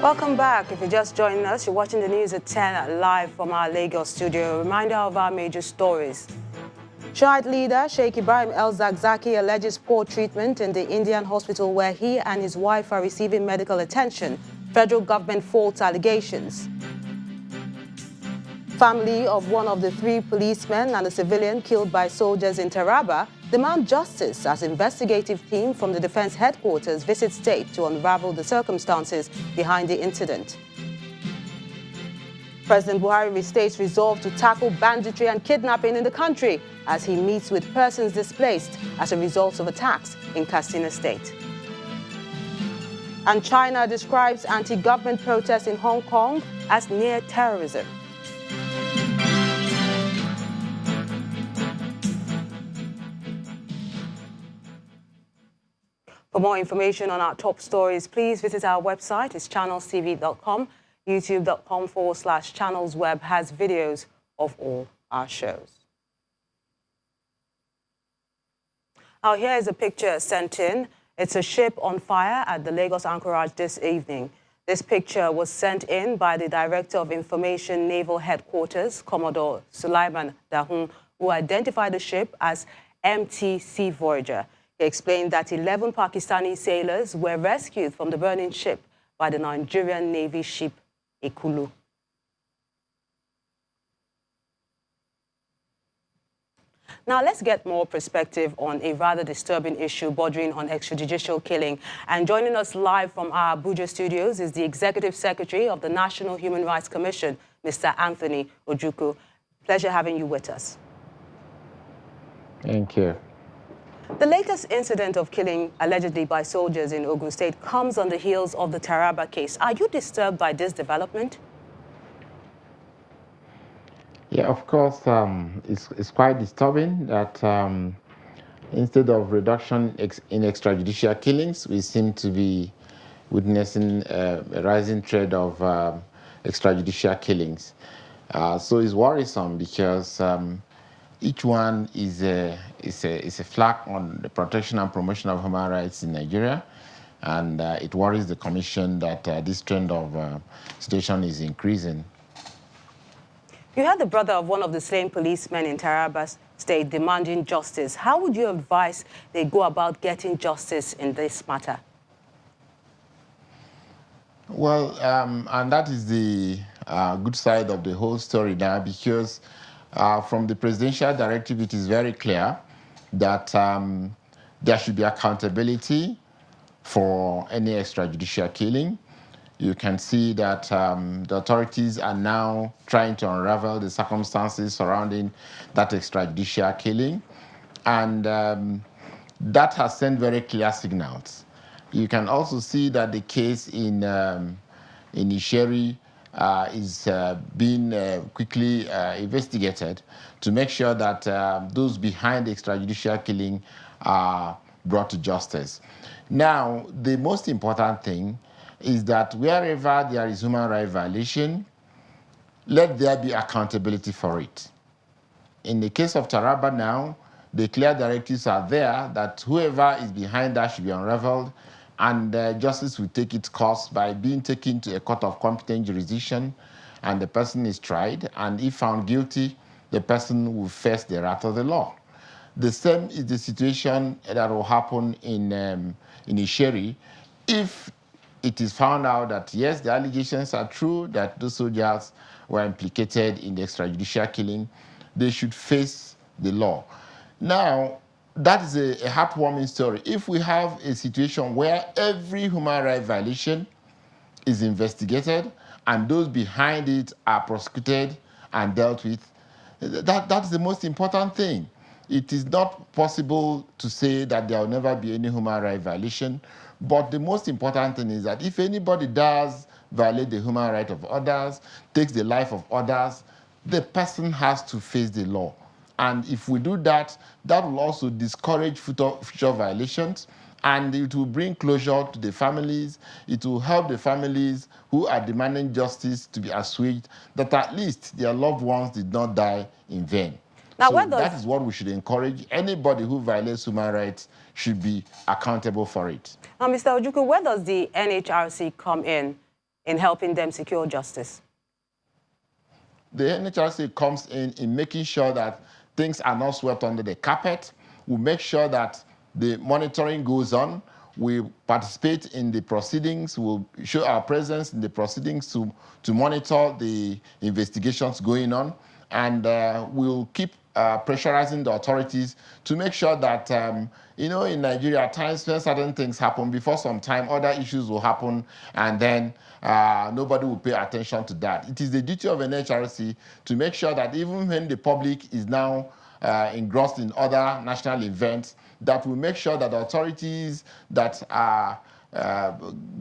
Welcome back. If you're just joining us, you're watching the news at 10 live from our Lagos studio. A reminder of our major stories. Shiite leader Sheikh Ibrahim El-Zakzaki alleges poor treatment in the Indian hospital where he and his wife are receiving medical attention. Federal government faults allegations. Family of one of the 3 policemen and a civilian killed by soldiers in Taraba demand justice as investigative team from the defense headquarters visit state to unravel the circumstances behind the incident. President Buhari restates resolve to tackle banditry and kidnapping in the country as he meets with persons displaced as a result of attacks in Katsina State. And China describes anti-government protests in Hong Kong as near terrorism. For more information on our top stories, please visit our website. It's channelstv.com. YouTube.com/channelsweb has videos of all our shows. Now, here is a picture sent in. It's a ship on fire at the Lagos Anchorage this evening. This picture was sent in by the Director of Information Naval Headquarters, Commodore Sulaiman Dahun, who identified the ship as MT Sea Voyager. He explained that 11 Pakistani sailors were rescued from the burning ship by the Nigerian Navy ship Ekulu. Now, let's get more perspective on a rather disturbing issue bordering on extrajudicial killing. And joining us live from our Abuja studios is the Executive Secretary of the National Human Rights Commission, Mr. Anthony Ojukwu. Pleasure having you with us. Thank you. The latest incident of killing allegedly by soldiers in Ogun State comes on the heels of the Taraba case. Are you disturbed by this development? Yeah, of course, it's quite disturbing that instead of reduction in extrajudicial killings, we seem to be witnessing a rising trend of extrajudicial killings. So it's worrisome because each one is a flag on the protection and promotion of human rights in Nigeria, and it worries the Commission that this trend of situation is increasing. You had the brother of one of the slain policemen in Taraba State demanding justice. How would you advise they go about getting justice in this matter? Well, and that is the good side of the whole story now, because from the presidential directive, it is very clear that there should be accountability for any extrajudicial killing. You can see that the authorities are now trying to unravel the circumstances surrounding that extrajudicial killing. And that has sent very clear signals. You can also see that the case in Isheri is being quickly investigated to make sure that those behind the extrajudicial killing are brought to justice. Now, the most important thing is that wherever there is human rights violation, let there be accountability for it. In the case of Taraba now, the clear directives are there that whoever is behind that should be unraveled, and justice will take its course by being taken to a court of competent jurisdiction, and the person is tried, and if found guilty, the person will face the wrath of the law. The same is the situation that will happen in Isheri if it is found out that, yes, the allegations are true, that those soldiers were implicated in the extrajudicial killing. They should face the law. Now, that is a heartwarming story. If we have a situation where every human rights violation is investigated and those behind it are prosecuted and dealt with, that's the most important thing. It is not possible to say that there will never be any human rights violation, but the most important thing is that if anybody does violate the human right of others, takes the life of others, the person has to face the law. And if we do that, that will also discourage future violations, and it will bring closure to the families. It will help the families who are demanding justice to be assuaged, that at least their loved ones did not die in vain. Now, so that is what we should encourage. Anybody who violates human rights should be accountable for it. Now, Mr. Ojukwu, where does the NHRC come in? in helping them secure justice? The NHRC comes in making sure that things are not swept under the carpet. We make sure that the monitoring goes on. We participate in the proceedings. We'll show our presence in the proceedings to monitor the investigations going on. And we'll keep pressurizing the authorities to make sure that, in Nigeria, at times when certain things happen, before some time, other issues will happen, and then nobody will pay attention to that. It is the duty of an HRC to make sure that even when the public is now engrossed in other national events, that we make sure that the authorities that are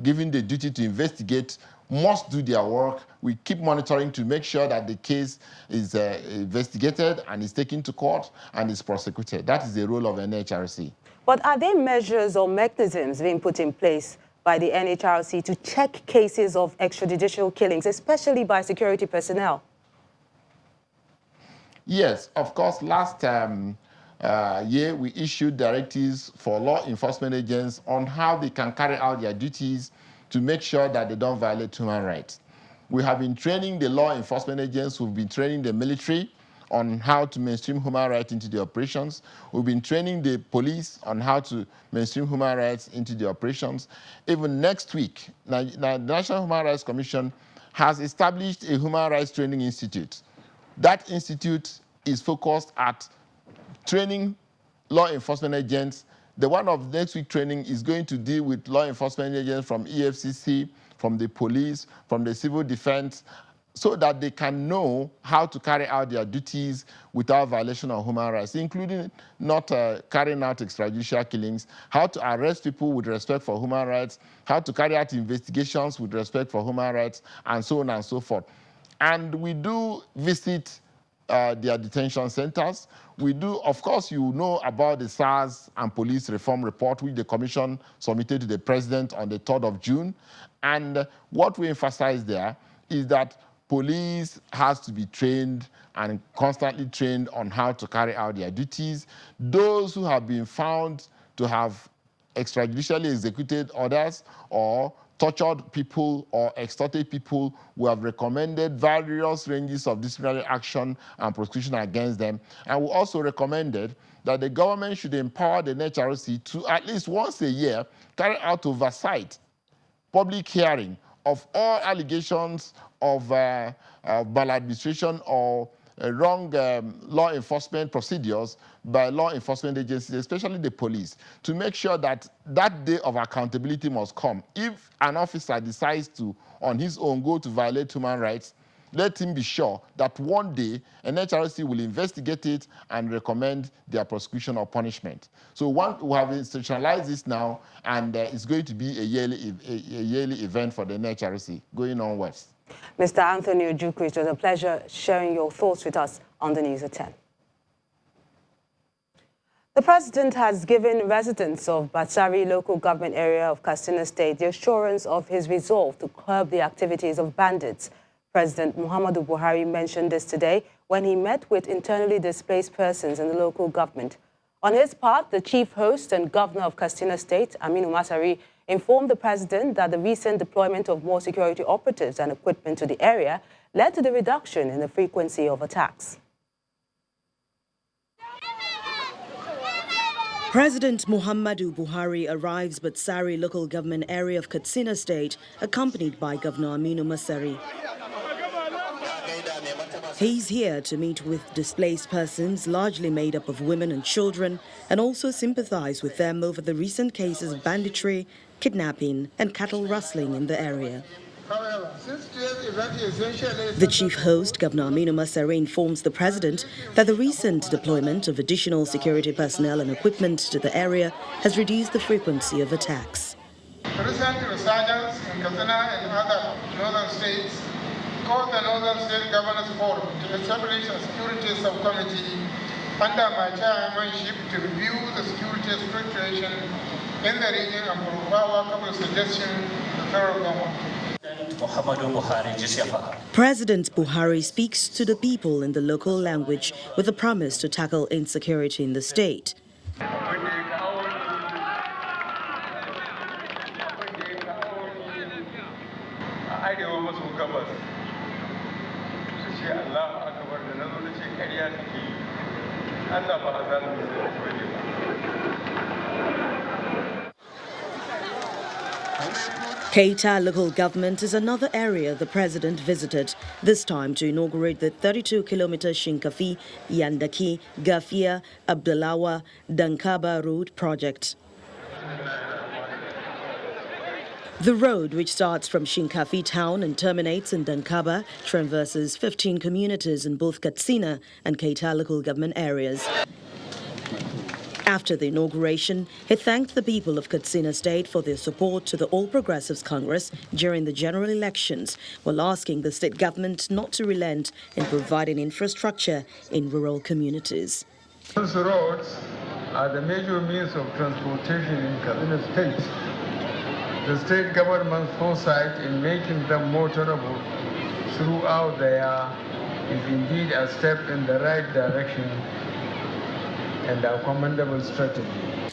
given the duty to investigate must do their work. We keep monitoring to make sure that the case is investigated and is taken to court and is prosecuted. That is the role of NHRC. But are there measures or mechanisms being put in place by the NHRC to check cases of extrajudicial killings, especially by security personnel? Yes, of course. Last year, we issued directives for law enforcement agents on how they can carry out their duties to make sure that they don't violate human rights. We have been training the law enforcement agents. We've been training the military on how to mainstream human rights into the operations. We've been training the police on how to mainstream human rights into the operations. Even next week, the National Human Rights Commission has established a human rights training institute. That institute is focused at training law enforcement agents. The one of next week training is going to deal with law enforcement agents from EFCC, from the police, from the civil defense, so that they can know how to carry out their duties without violation of human rights, including not carrying out extrajudicial killings, how to arrest people with respect for human rights, how to carry out investigations with respect for human rights, and so on and so forth. And we do visit their detention centers. We do, of course, you know about the SARS and police reform report, which the Commission submitted to the President on the 3rd of June. And what we emphasize there is that police has to be trained and constantly trained on how to carry out their duties. Those who have been found to have extrajudicially executed orders or tortured people or extorted people, we have recommended various ranges of disciplinary action and prosecution against them. And we also recommended that the government should empower the NHRC to at least once a year carry out oversight, public hearing of all allegations of maladministration or wrong law enforcement procedures by law enforcement agencies, especially the police, to make sure that that day of accountability must come. If an officer decides to, on his own, go to violate human rights, let him be sure that one day an HRC will investigate it and recommend their prosecution or punishment. So we have institutionalized this now, and it's going to be a yearly event for the NHRC going onwards. Mr. Anthony Ojukwu, it was a pleasure sharing your thoughts with us on the News at 10. The President has given residents of Batsari local government area of Katsina State the assurance of his resolve to curb the activities of bandits. President Muhammadu Buhari mentioned this today when he met with internally displaced persons in the local government. On his part, the chief host and governor of Katsina State, Aminu Masari, informed the president that the recent deployment of more security operatives and equipment to the area led to the reduction in the frequency of attacks. President Muhammadu Buhari arrives at Batsari local government area of Katsina State, accompanied by Governor Aminu Masari. He's here to meet with displaced persons, largely made up of women and children, and also sympathize with them over the recent cases of banditry, kidnapping, and cattle rustling in the area. The chief host, Governor Aminu Masari, informs the president that the recent deployment of additional security personnel and equipment to the area has reduced the frequency of attacks. Recent resurgence in Katsina and other northern states caused the Northern State Governors Forum to establish a security subcommittee under my chairmanship to review the security situation in the region and provide a couple of suggestions to the federal government. President Buhari speaks to the people in the local language with a promise to tackle insecurity in the state. gabas su ce Allahu akbar da na zo na ce ƙarya take yi Allah ba a zalimi da bane ba. Keita local government is another area the president visited, this time to inaugurate the 32-kilometer Shinkafi, Yandaki, Gafia, Abdulawa, Dankaba road project. The road, which starts from Shinkafi town and terminates in Dankaba, traverses 15 communities in both Katsina and Keita local government areas. After the inauguration, he thanked the people of Katsina State for their support to the All Progressives Congress during the general elections, while asking the state government not to relent in providing infrastructure in rural communities. Those roads are the major means of transportation in Katsina State. The state government's foresight in making them motorable throughout the year is indeed a step in the right direction and a commendable strategy.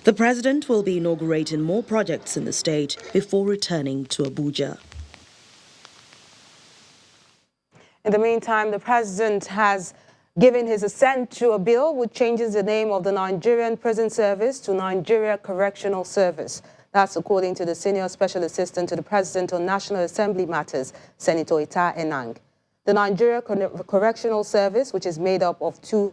The president will be inaugurating more projects in the state before returning to Abuja. In the meantime, the president has given his assent to a bill which changes the name of the Nigerian Prison Service to Nigeria Correctional Service. That's according to the Senior Special Assistant to the President on National Assembly Matters, Senator Ita Enang. The Nigeria Correctional Service, which is made up of two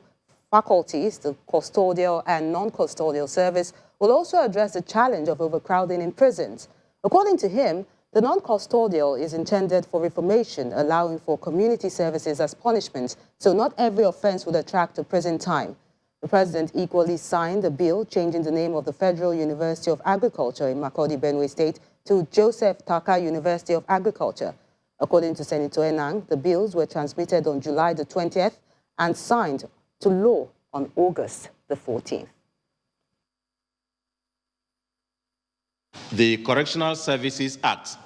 faculties, the custodial and non-custodial service, will also address the challenge of overcrowding in prisons. According to him, the non-custodial is intended for reformation, allowing for community services as punishment, so not every offense would attract to prison time. The president equally signed a bill changing the name of the Federal University of Agriculture in Makurdi, Benue State to Joseph Taka University of Agriculture. According to Senator Enang, the bills were transmitted on July the 20th and signed to law on August the 14th. The Correctional Services Act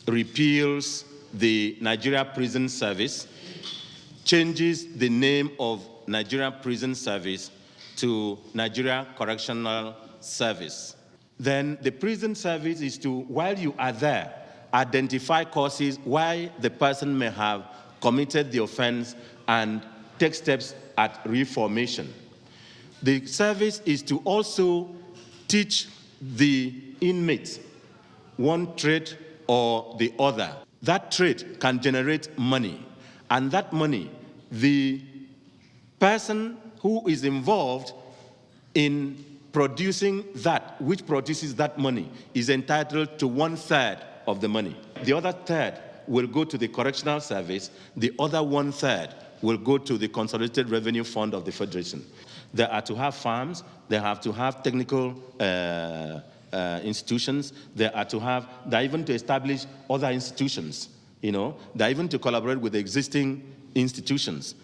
repeals the Nigeria Prison Service, changes the name of Nigeria Prison Service to Nigeria Correctional Service. Then the prison service is to, while you are there, identify causes why the person may have committed the offense and take steps at reformation. The service is to also teach the inmates one trade or the other. That trade can generate money, and that money, the person who is involved in producing that, which produces that money, is entitled to 1/3 of the money. The other third will go to the correctional service. The other 1/3 will go to the Consolidated Revenue Fund of the Federation. They are to have farms. They have to have technical institutions. They are even to establish other institutions. They're even to collaborate with the existing institutions.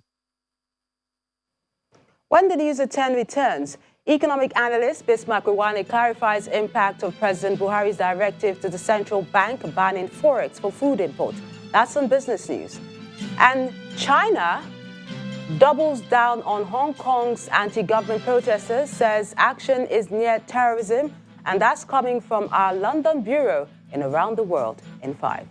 When the News at 10 returns, economic analyst Bismarck Rwani clarifies impact of President Buhari's directive to the central bank banning forex for food import. That's on Business News. And China doubles down on Hong Kong's anti-government protesters, says action is near terrorism, and that's coming from our London bureau in Around the World in 5.